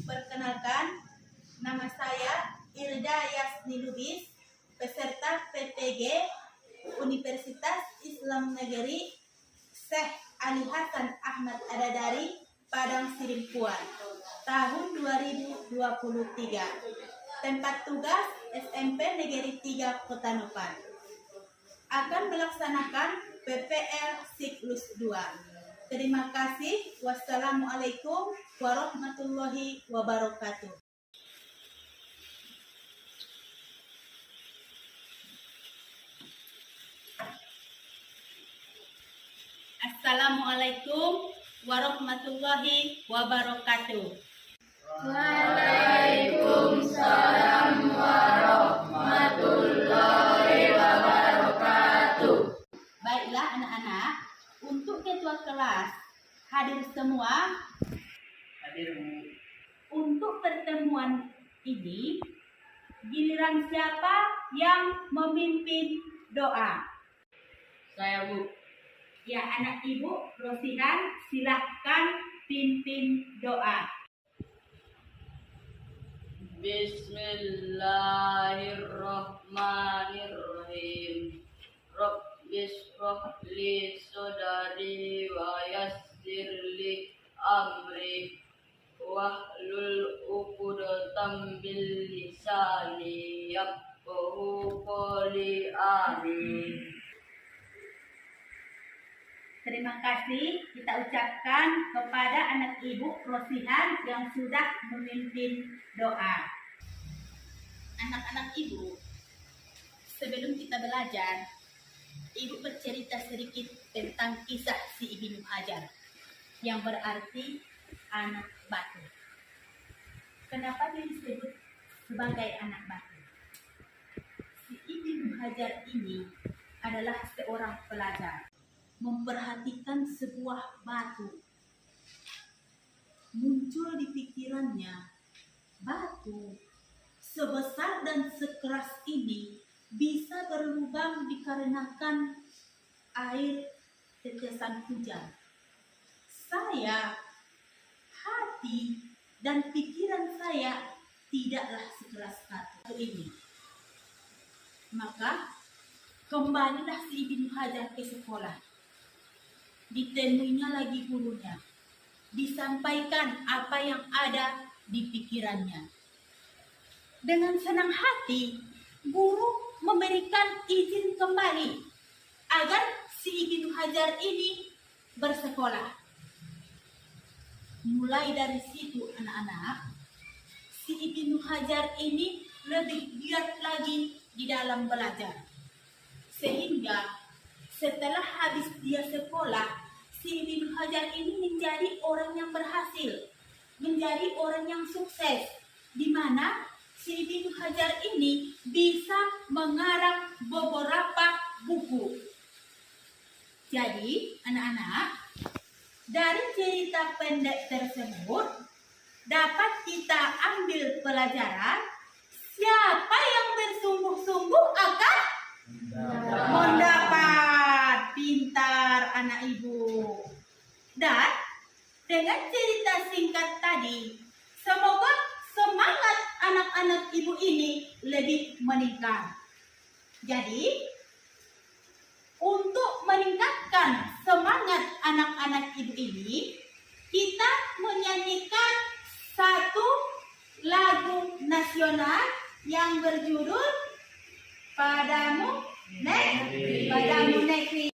Perkenalkan, nama saya Irda Yasni Lubis, peserta PPG Universitas Islam Negeri Syekh Ali Hasan Ahmad Adadari, Padang Sidimpuan, tahun 2023. Tempat tugas SMP Negeri 3 Kota Nopan. Akan melaksanakan PPL siklus 2. Terima kasih. Wassalamualaikum warahmatullahi wabarakatuh. Assalamualaikum warahmatullahi wabarakatuh. Waalaikumsalam warahmatullahi wabarakatuh. Baiklah anak-anak, untuk ketua kelas hadir semua. Hadir, Bu. Untuk pertemuan ini, giliran siapa yang memimpin doa? Saya, Bu. Ya, anak ibu Rosihan, silahkan pimpin doa. Bismillahirrahmanirrahim. Rabbishrah li sadri wa yassir li amri wahlul 'uqdatam min lisani yafqahu qawli. Amin. Terima kasih kita ucapkan kepada anak ibu Rosihan yang sudah memimpin doa. Anak-anak ibu, sebelum kita belajar, ibu bercerita sedikit tentang kisah si Ibnu Hajar, yang berarti anak batu. Kenapa dia disebut sebagai anak batu? Si Ibnu Hajar ini adalah seorang pelajar, memperhatikan sebuah batu. Muncul di pikirannya, batu sebesar dan sekeras ini bisa berlubang dikarenakan air tetesan hujan. Saya, hati dan pikiran saya tidaklah sekeras batu ini. Maka kembalilah si Ibnu Hajar ke sekolah. Ditemuinya lagi gurunya. Disampaikan apa yang ada di pikirannya. Dengan senang hati, guru memberikan izin kembali agar si Ibnu Hajar ini bersekolah. Mulai dari situ anak-anak, si Ibnu Hajar ini lebih giat lagi di dalam belajar. Sehingga setelah habis dia sekolah, si Ibnu Hajar ini menjadi orang yang berhasil, menjadi orang yang sukses, di mana si Ibnu Hajar ini bisa mengarang beberapa buku. Jadi, anak-anak, dari cerita pendek tersebut dapat kita ambil pelajaran siapa yang bersungguh-sungguh akan mendapat. Pintar anak ibu. Dan dengan cerita singkat tadi, semoga semangat anak-anak ibu ini lebih meningkat. Jadi, untuk meningkatkan semangat anak-anak ibu ini, kita menyanyikan satu lagu nasional yang berjudul Padamu Negeri. Padamu Negeri.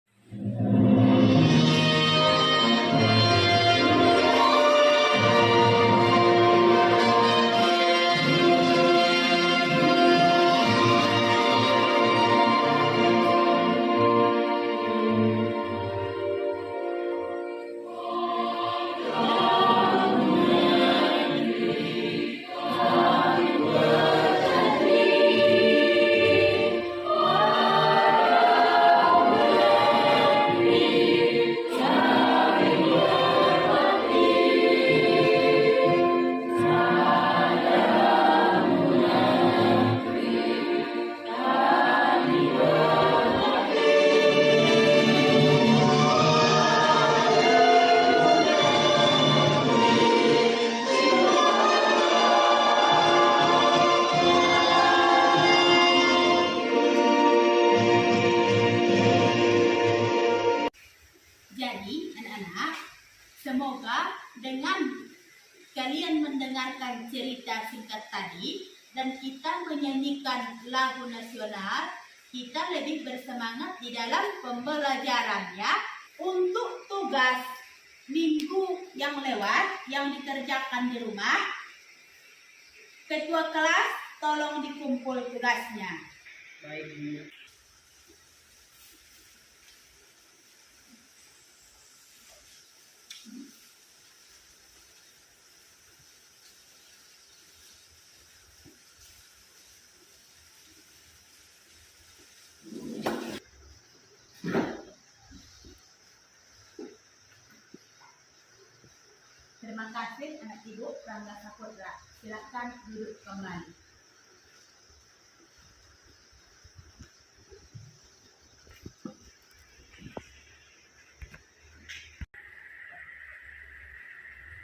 kalian mendengarkan cerita singkat tadi dan kita menyanyikan lagu nasional, kita lebih bersemangat di dalam pembelajarannya. Untuk tugas minggu yang lewat yang dikerjakan di rumah, ketua kelas tolong dikumpul tugasnya. Baik, Bu. Terima kasih anak ibu Rangga Saputra. Silakan duduk kembali.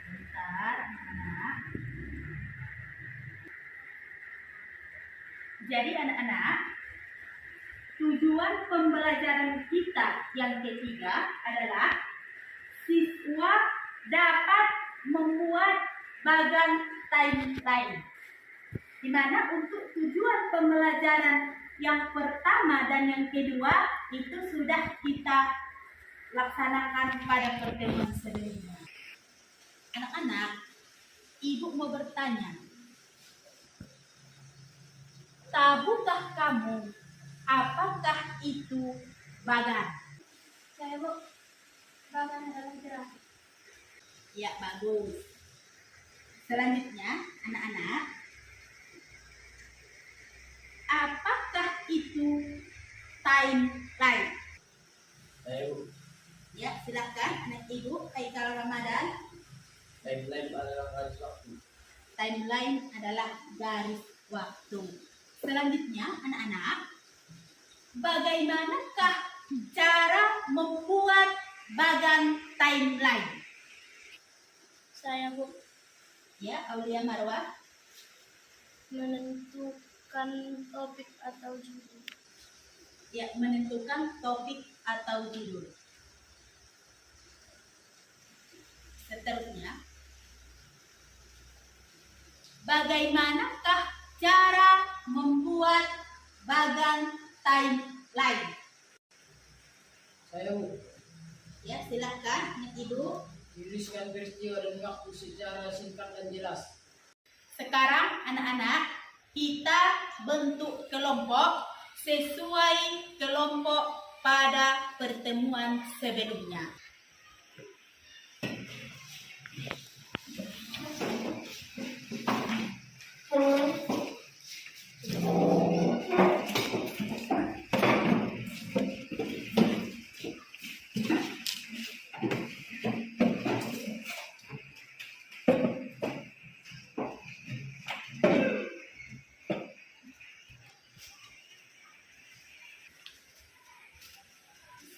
Bentar, anak-anak. Jadi anak-anak, tujuan pembelajaran kita yang ketiga adalah siswa dapat membuat bagan timeline. Di mana untuk tujuan pembelajaran yang pertama dan yang kedua itu sudah kita laksanakan pada pertemuan sebelumnya. Anak-anak, ibu mau bertanya, tahukah kamu apakah itu bagan? Saya Bu, bagan adalah jerapah. Ya, bagus. Selanjutnya, anak-anak, apakah itu timeline? Ayo, Ya, silakan anak ibu Haikal Ramadan. timeline adalah garis waktu. Timeline adalah garis waktu. Selanjutnya, anak-anak, bagaimanakah cara membuat bagan timeline? Saya Bu, Ya, Aulia Marwah. menentukan topik atau judul. Ya, menentukan topik atau judul. Seterusnya, bagaimanakah cara membuat bagan timeline? Saya, Bu, Ya, silakan anak ibu. tuliskan peristiwa dan waktu secara singkat dan jelas. Sekarang anak-anak, kita bentuk kelompok sesuai kelompok pada pertemuan sebelumnya.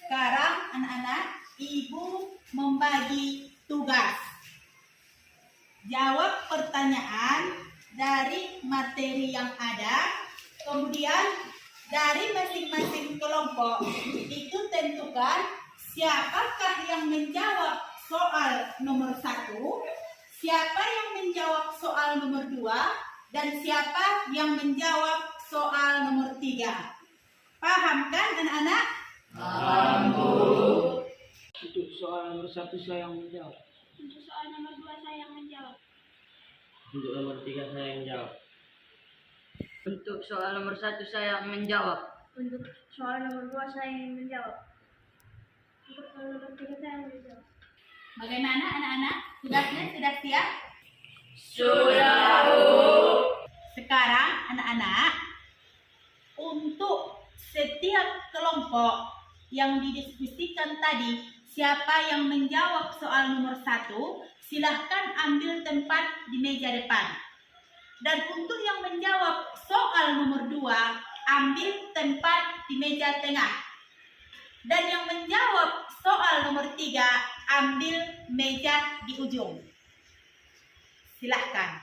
Sekarang anak-anak, ibu membagi tugas. Jawab pertanyaan dari materi yang ada, kemudian dari masing-masing kelompok itu tentukan siapakah yang menjawab soal nomor 1, siapa yang menjawab soal nomor 2, dan siapa yang menjawab soal nomor 3. Paham kan anak-anak? Untuk soal nomor 1 saya yang menjawab. Untuk soal nomor 2 saya yang menjawab. Untuk nomor 3 saya yang menjawab. Untuk soal nomor 1 saya yang menjawab. Untuk soal nomor 2 saya yang menjawab. Untuk soal nomor 3 saya yang menjawab. Bagaimana anak-anak? Tugasnya sudah siap? Sudah, Bu. Sekarang anak-anak, untuk setiap kelompok yang didiskusikan tadi, siapa yang menjawab soal nomor 1, silahkan ambil tempat di meja depan. Dan untuk yang menjawab soal nomor 2, ambil tempat di meja tengah. Dan yang menjawab soal nomor 3, ambil meja di ujung. Silahkan.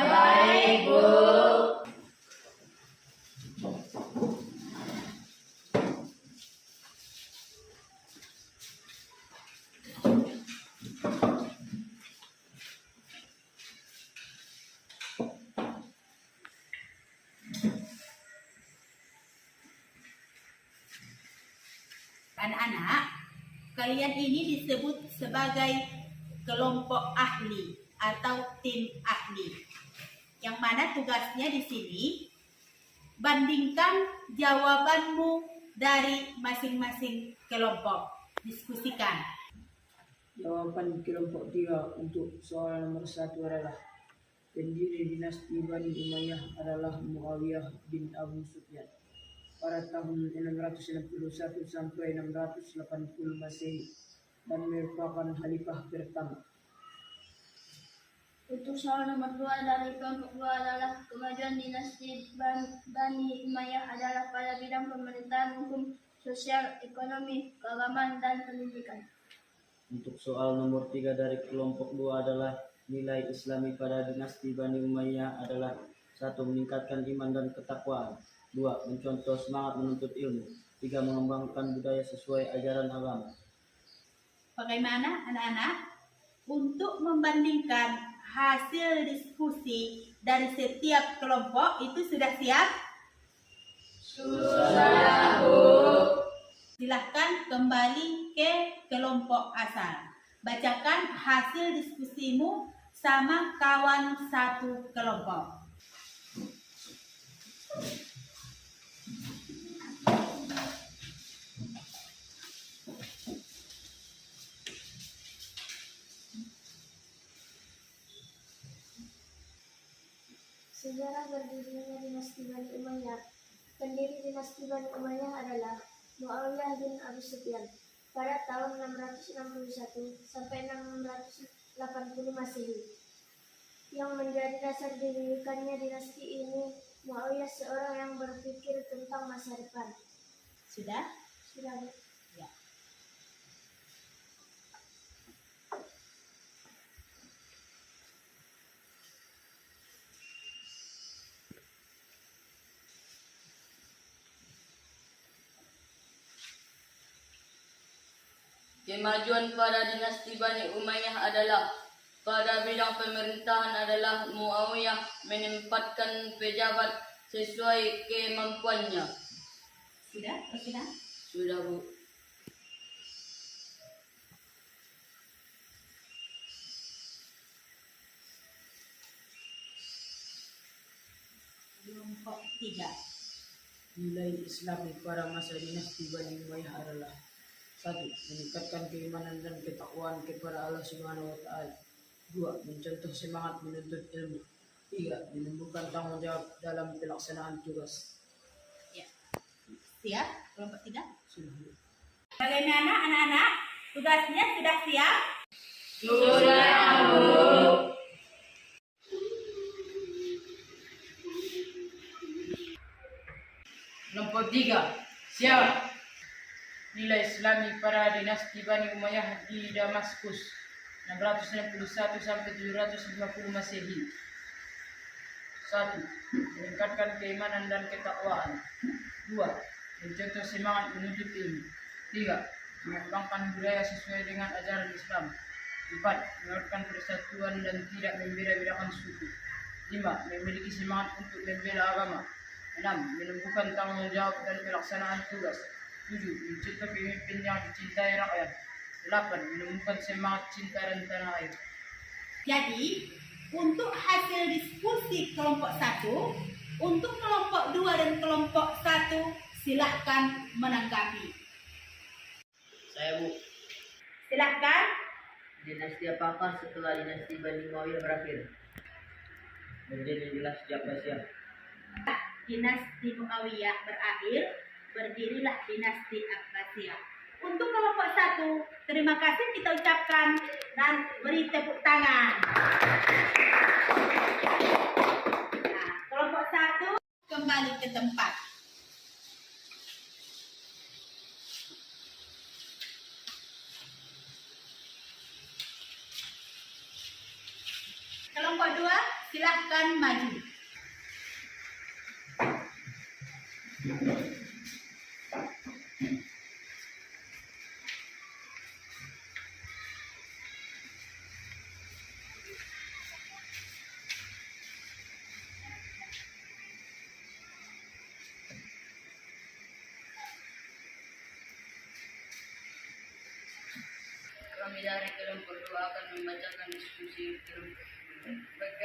Baik, Bu. anak-anak, kalian ini disebut sebagai kelompok ahli atau tim ahli. Yang mana tugasnya di sini bandingkan jawabanmu dari masing-masing kelompok. Diskusikan. Jawaban kelompok 3 untuk soal nomor 1 adalah pendiri dinasti Bani Umayyah adalah Muawiyah bin Abu Sufyan pada tahun 661 sampai 680 Masehi dan merupakan khalifah pertama. Untuk soal nomor 2 dari kelompok 2 adalah kemajuan dinasti Bani Umayyah adalah pada bidang pemerintahan, hukum, sosial, ekonomi, keagamaan, dan pendidikan. Untuk soal nomor 3 dari kelompok 2 adalah nilai Islami pada dinasti Bani Umayyah adalah 1. Meningkatkan iman dan ketakwaan. 2. Mencontoh semangat menuntut ilmu. 3. Mengembangkan budaya sesuai ajaran agama. Bagaimana anak-anak? Untuk membandingkan hasil diskusi dari setiap kelompok itu sudah siap? Sudah, Bu. Silahkan kembali ke kelompok asal. Bacakan hasil diskusimu sama kawan satu kelompok. Sejarah berdirinya dinasti Bani Umayyah. Pendiri dinasti Bani Umayyah adalah Muawiyah bin Abu Sufyan pada tahun 661 sampai 680 Masehi. Yang menjadi dasar didirikannya dinasti ini, Muawiyah seorang yang berpikir tentang masa depan. Sudah? Sudah. Ya. Kemajuan pada dinasti Bani Umayyah adalah pada bidang pemerintahan adalah Muawiyah menempatkan pejabat sesuai kemampuannya. Sudah? Sudah? Sudah, Bu. Kelompok 3. Nilai Islami pada masa dinasti Bani Umayyah adalah 1. Meningkatkan keimanan dan ketakwaan kepada Allah Subhanahu wa taala. 2. Mencontoh semangat menuntut ilmu. 3. Menumbuhkan tanggung jawab dalam pelaksanaan tugas. Ya. Siap? Kelompok 3. Sudah. Bagaimana anak-anak? Tugasnya sudah siap? Sudah, Bu. Kelompok 3. Siap. Nilai Islami pada dinasti Bani Umayyah di Damaskus 661 sampai 750 Masehi. 1. Meningkatkan keimanan dan ketakwaan. 2. Mencontoh semangat menuntut ilmu. 3. Mengembangkan budaya sesuai dengan ajaran Islam. 4. Menguatkan persatuan dan tidak membeda-bedakan suku. 5. Memiliki semangat untuk membela agama. 6. Menumbuhkan tanggung jawab dan pelaksanaan tugas. 7. Mencontoh pemimpin yang dicintai rakyat. 8. Menumbuhkan semangat cinta dan tanah air. Jadi, untuk hasil diskusi kelompok 1, untuk kelompok 2 dan kelompok 1, silahkan menanggapi. Saya, Bu. Silahkan. Dinasti apakah setelah dinasti Bani Umayyah berakhir? Berdiri dinasti Abbasiyah. Dinasti Muawiyah berakhir, berdirilah dinasti Abbasiyah. Untuk kelompok 1, terima kasih kita ucapkan dan beri tepuk tangan. Nah, kelompok 1 kembali ke tempat. Kelompok 2 silahkan maju.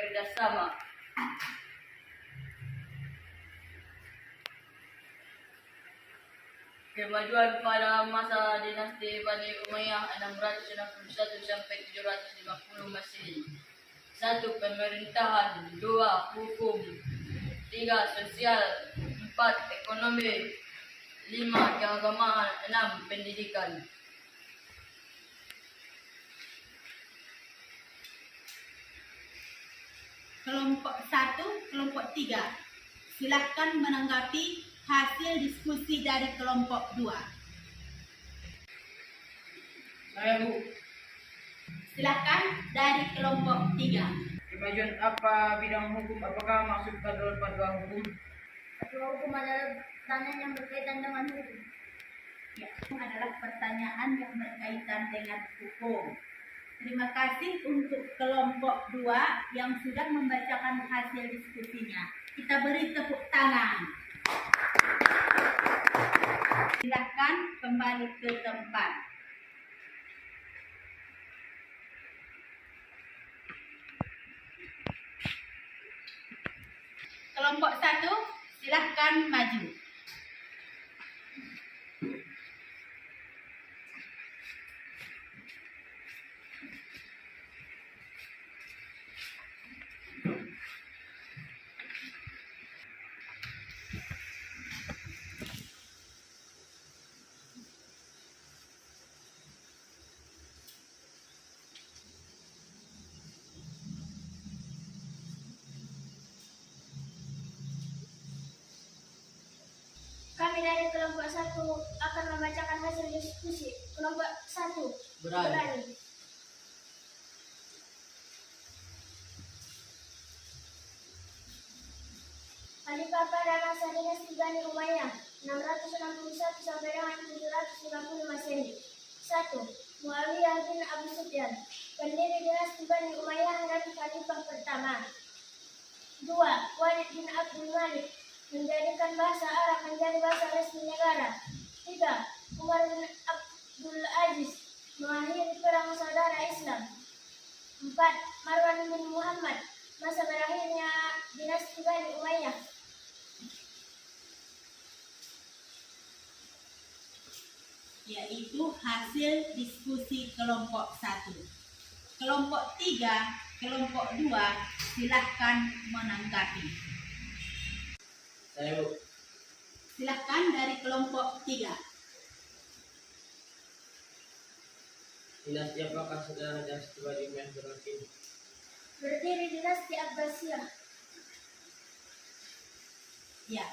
kerjasama. Kemajuan pada masa dinasti Bani Umayyah 661 sampai 750 Masehi. 1. Pemerintahan. 2. Hukum. 3. Sosial. 4. Ekonomi. 5. Keagamaan. 6. Pendidikan. Kelompok 1, kelompok 3. Silakan menanggapi hasil diskusi dari kelompok 2. Saya Bu, Silakan dari kelompok 3. kemajuan apa bidang hukum? Apakah maksud padwa hukum? Fatwa hukum adalah pertanyaan yang berkaitan dengan hukum. Ya, itu adalah pertanyaan yang berkaitan dengan hukum. Terima kasih untuk kelompok 2 yang sudah membacakan hasil diskusinya. Kita beri tepuk tangan. Silakan kembali ke tempat. Kelompok 1, silakan maju. Kami dari kelompok 1 akan membacakan hasil diskusi. Kelompok 1 Berani. Khalifah pada masa dinasti Bani Umayyah 661 sampai dengan 750 Masehi. 1. Muawiyah bin Abu Sufyan, pendiri dinasti Bani Umayyah dan khalifah pertama. 2. Walid bin Abdul Malik, menjadikan bahasa Arab menjadi bahasa resmi negara. 3. Umar bin Abdul Aziz, mengakhiri perang saudara Islam. 4. Marwan bin Muhammad, masa berakhirnya dinasti Bani Umayyah. Yaitu hasil diskusi kelompok 1. Kelompok 3, kelompok 2, silahkan menanggapi. Saya Bu, Silahkan dari kelompok 3. dinasti apakah saudara dinasti Bani Umayyah berakhir? Berdiri dinasti Abbasiyah. Ya.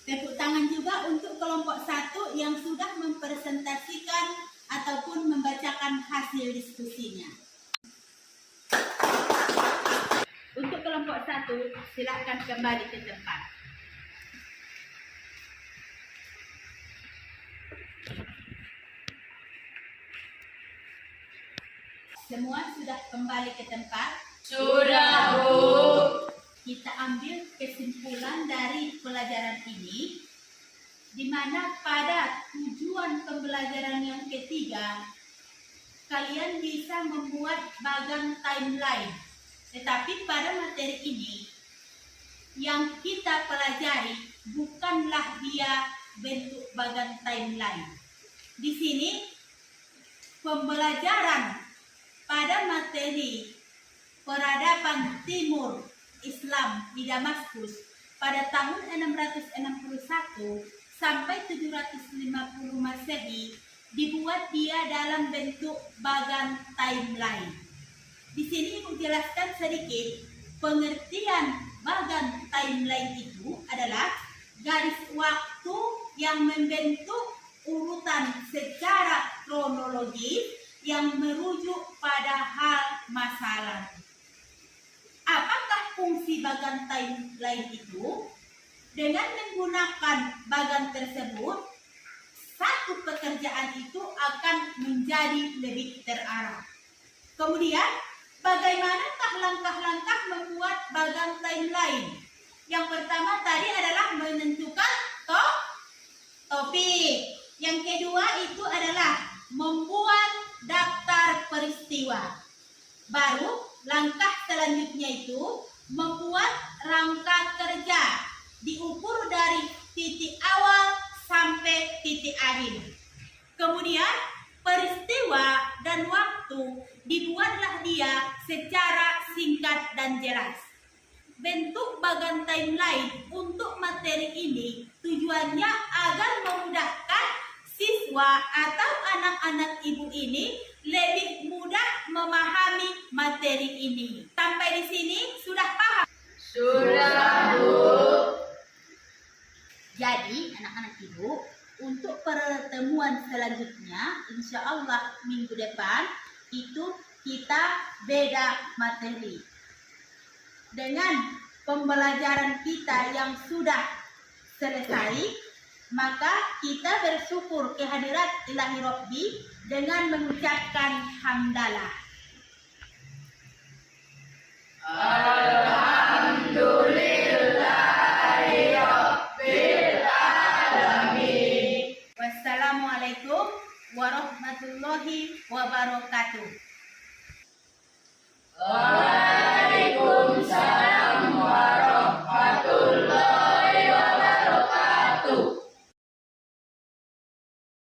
Tepuk tangan juga untuk kelompok 1 yang sudah mempresentasikan ataupun membacakan hasil diskusinya. Untuk kelompok 1, silakan kembali ke tempat. Semua sudah kembali ke tempat. Sudah Bu. Kita ambil kesimpulan dari pelajaran ini, di mana pada tujuan pembelajaran yang ketiga, kalian bisa membuat bagan timeline. Tetapi pada materi ini, yang kita pelajari bukanlah dia bentuk bagan timeline. Di sini, pembelajaran pada materi peradaban Timur Islam di Damaskus pada tahun 661 sampai 750 Masehi dibuat dia dalam bentuk bagan timeline. Di sini Ibu jelaskan sedikit pengertian bagan timeline itu adalah garis waktu yang membentuk urutan secara kronologis yang merujuk pada hal masa lalu. Apakah fungsi bagan timeline itu? Dengan menggunakan bagan tersebut, satu pekerjaan itu akan menjadi lebih terarah. Kemudian, bagaimanakah langkah-langkah membuat bagan timeline? Yang pertama tadi adalah menentukan topik. Yang kedua itu adalah membuat daftar peristiwa. Baru langkah selanjutnya itu membuat rangka kerja, diukur dari titik awal sampai titik akhir. Kemudian peristiwa dan waktu dibuatlah dia secara singkat dan jelas. Bentuk bagan timeline untuk materi ini tujuannya agar memudahkan siswa atau anak-anak ibu ini lebih mudah memahami materi ini. Sampai di sini sudah paham? Sudah, Bu. Jadi anak-anak ibu, untuk pertemuan selanjutnya, insya Allah minggu depan itu kita beda materi. Dengan pembelajaran kita yang sudah selesai, maka kita bersyukur kehadirat Ilahi Rabbi dengan mengucapkan hamdalah.